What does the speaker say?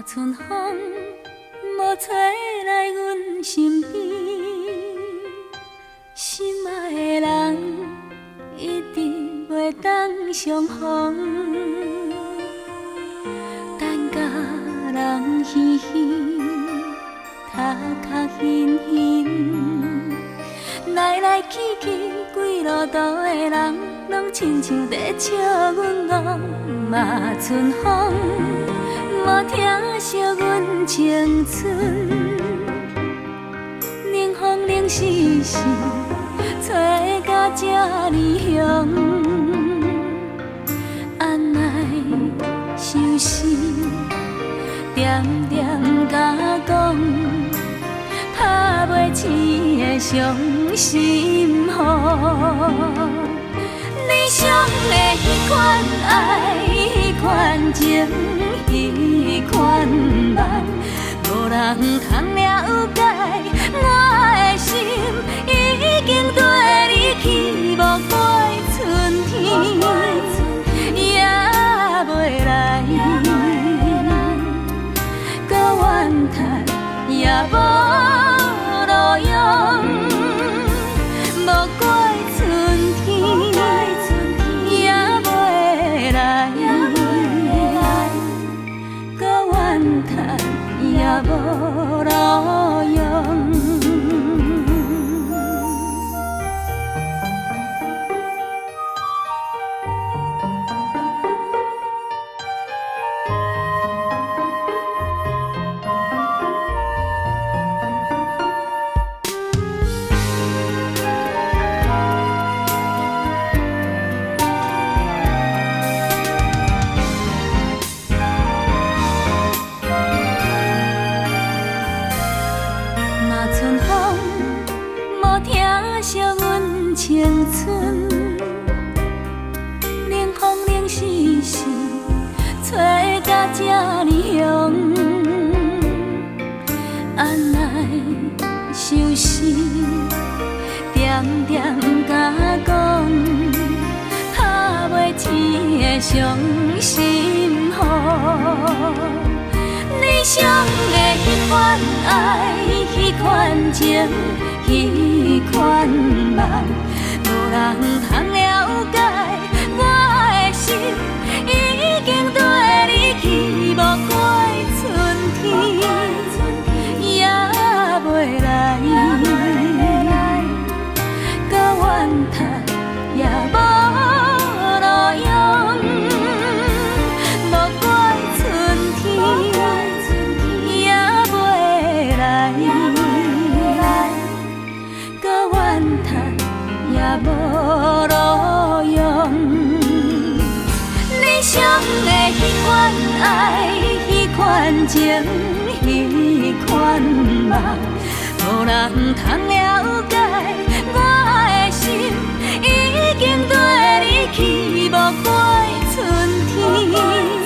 春风无吹来阮身边，心爱的人一直袂当相逢，等甲人远远，他较远远，来来去去几路途的人，拢亲像在笑阮戆。嘛春风无听惜阮青春，冷风冷丝丝，吹到这呢乡，安来相思，点点甲讲，拍袂醒的伤心雨。你想的迄款爱，迄款情，迄款梦，无人通了解。我的心已经跟你去，无归春天也袂来，搁怨叹也无路用，无归春天。也无路用。春风无听惜阮青春，冷风冷丝丝，吹到这呢乡，安来相思，点点甲讲，拍袂醒的伤心雨。你想的迄款爱，迄款情，迄款梦，无人通了解。我的心已经跟你去，无归春天也袂来，搁怨叹也无路用，无归春天。也无路用，你想的迄款爱，迄款情，迄款梦，无人通了解。我的心已经跟你去，无归春天。